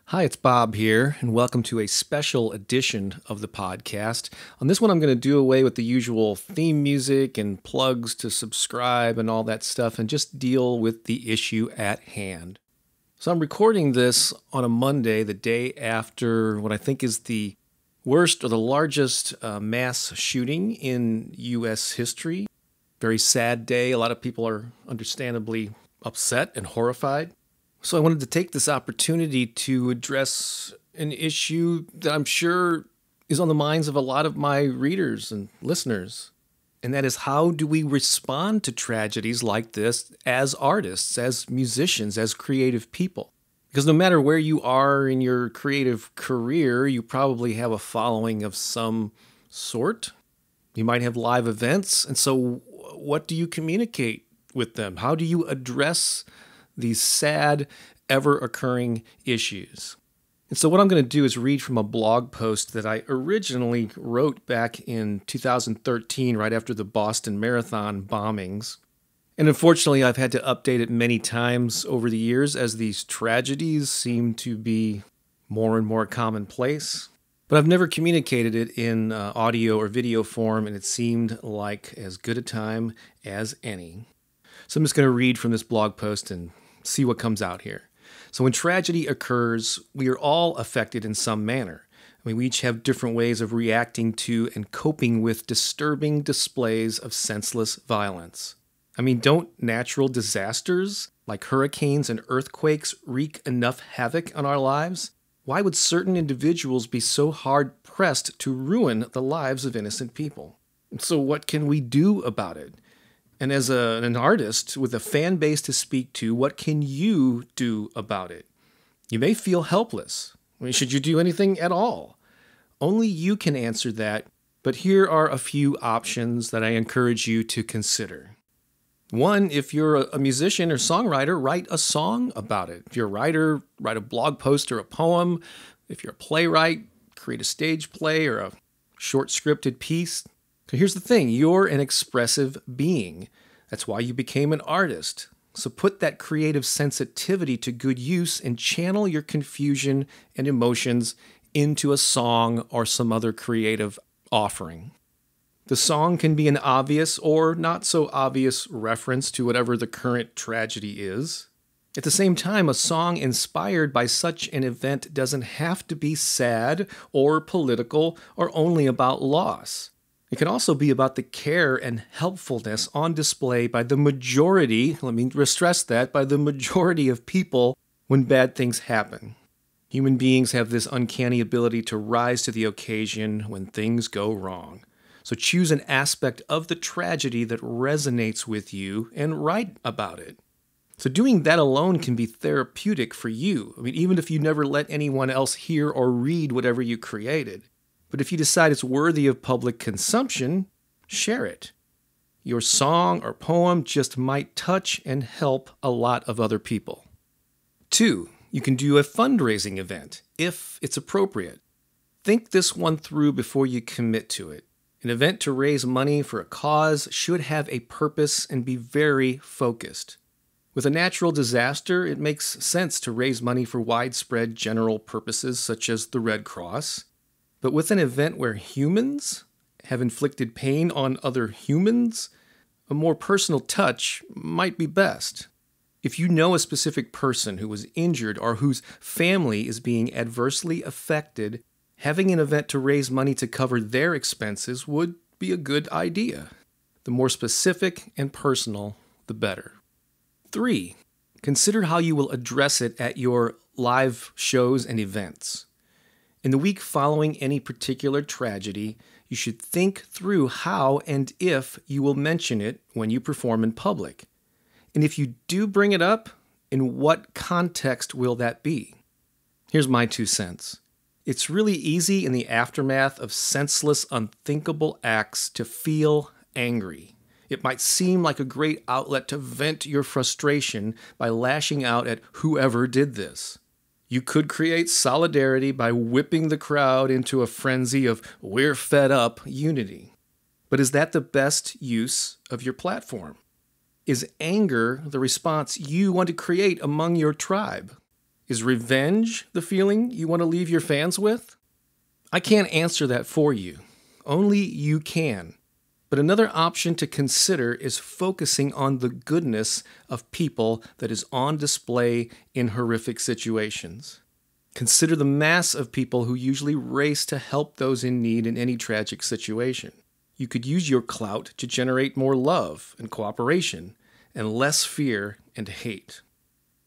Hi, it's Bob here, and welcome to a special edition of the podcast. On this one, I'm going to do away with the usual theme music and plugs to subscribe and all that stuff and just deal with the issue at hand. So I'm recording this on a Monday, the day after what I think is the worst or the largest mass shooting in U.S. history. Very sad day. A lot of people are understandably upset and horrified. So I wanted to take this opportunity to address an issue that I'm sure is on the minds of a lot of my readers and listeners. And that is, how do we respond to tragedies like this as artists, as musicians, as creative people? Because no matter where you are in your creative career, you probably have a following of some sort. You might have live events. And so what do you communicate with them? How do you address these sad, ever-occurring issues? And so what I'm going to do is read from a blog post that I originally wrote back in 2013, right after the Boston Marathon bombings. And unfortunately, I've had to update it many times over the years as these tragedies seem to be more and more commonplace. But I've never communicated it in audio or video form, and it seemed like as good a time as any. So I'm just going to read from this blog post and see what comes out here. So when tragedy occurs, we are all affected in some manner. We each have different ways of reacting to and coping with disturbing displays of senseless violence. Don't natural disasters like hurricanes and earthquakes wreak enough havoc on our lives? Why would certain individuals be so hard-pressed to ruin the lives of innocent people? So what can we do about it? And as an artist with a fan base to speak to, what can you do about it? You may feel helpless. Should you do anything at all? Only you can answer that, but here are a few options that I encourage you to consider. One, if you're a musician or songwriter, write a song about it. If you're a writer, write a blog post or a poem. If you're a playwright, create a stage play or a short scripted piece. So here's the thing, you're an expressive being. That's why you became an artist. So put that creative sensitivity to good use and channel your confusion and emotions into a song or some other creative offering. The song can be an obvious or not so obvious reference to whatever the current tragedy is. At the same time, a song inspired by such an event doesn't have to be sad or political or only about loss. It can also be about the care and helpfulness on display by the majority, let me stress that, by the majority of people when bad things happen. Human beings have this uncanny ability to rise to the occasion when things go wrong. So choose an aspect of the tragedy that resonates with you and write about it. So doing that alone can be therapeutic for you. Even if you never let anyone else hear or read whatever you created. But if you decide it's worthy of public consumption, share it. Your song or poem just might touch and help a lot of other people. 2, you can do a fundraising event, if it's appropriate. Think this one through before you commit to it. An event to raise money for a cause should have a purpose and be very focused. With a natural disaster, it makes sense to raise money for widespread general purposes such as the Red Cross. But with an event where humans have inflicted pain on other humans, a more personal touch might be best. If you know a specific person who was injured or whose family is being adversely affected, having an event to raise money to cover their expenses would be a good idea. The more specific and personal, the better. 3, consider how you will address it at your live shows and events. In the week following any particular tragedy, you should think through how and if you will mention it when you perform in public. And if you do bring it up, in what context will that be? Here's my 2 cents. It's really easy in the aftermath of senseless, unthinkable acts to feel angry. It might seem like a great outlet to vent your frustration by lashing out at whoever did this. You could create solidarity by whipping the crowd into a frenzy of "we're fed up" unity. But is that the best use of your platform? Is anger the response you want to create among your tribe? Is revenge the feeling you want to leave your fans with? I can't answer that for you. Only you can. But another option to consider is focusing on the goodness of people that is on display in horrific situations. Consider the mass of people who usually race to help those in need in any tragic situation. You could use your clout to generate more love and cooperation and less fear and hate.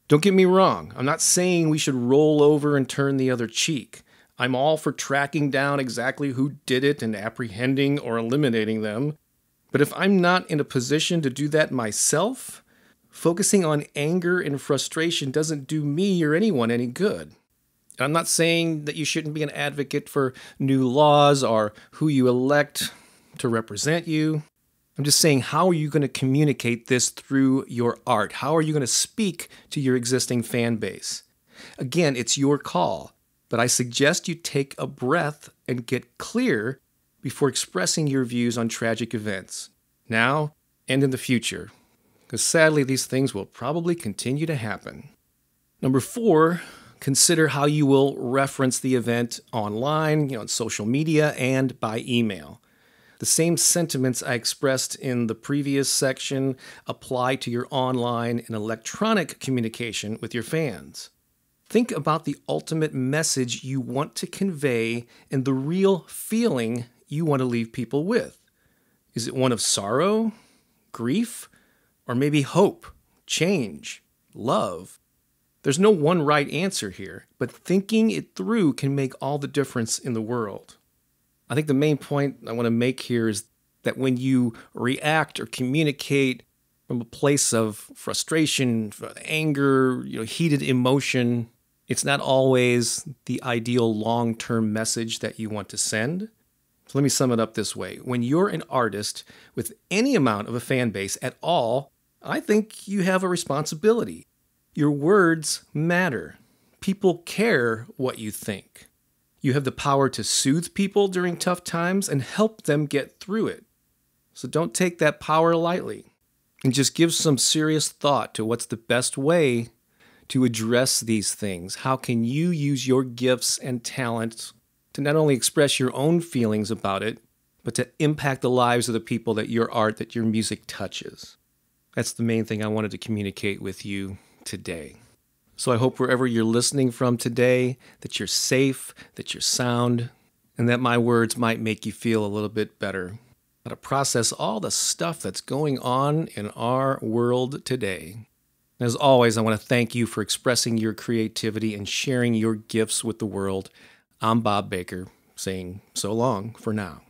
Don't get me wrong, I'm not saying we should roll over and turn the other cheek. I'm all for tracking down exactly who did it and apprehending or eliminating them. But if I'm not in a position to do that myself, focusing on anger and frustration doesn't do me or anyone any good. And I'm not saying that you shouldn't be an advocate for new laws or who you elect to represent you. I'm just saying, how are you going to communicate this through your art? How are you going to speak to your existing fan base? Again, it's your call, but I suggest you take a breath and get clear before expressing your views on tragic events, now and in the future, because sadly, these things will probably continue to happen. Number 4, consider how you will reference the event online, on social media, and by email. The same sentiments I expressed in the previous section apply to your online and electronic communication with your fans. Think about the ultimate message you want to convey and the real feeling you want to leave people with. Is it one of sorrow, grief, or maybe hope, change, love? There's no one right answer here, but thinking it through can make all the difference in the world. I think the main point I want to make here is that when you react or communicate from a place of frustration, anger, heated emotion, it's not always the ideal long-term message that you want to send. So let me sum it up this way. When you're an artist with any amount of a fan base at all, I think you have a responsibility. Your words matter. People care what you think. You have the power to soothe people during tough times and help them get through it. So don't take that power lightly, and just give some serious thought to what's the best way to address these things. How can you use your gifts and talents to not only express your own feelings about it, but to impact the lives of the people that your art, that your music touches? That's the main thing I wanted to communicate with you today. So I hope wherever you're listening from today, that you're safe, that you're sound, and that my words might make you feel a little bit better how to process all the stuff that's going on in our world today. As always, I want to thank you for expressing your creativity and sharing your gifts with the world. I'm Bob Baker, saying so long for now.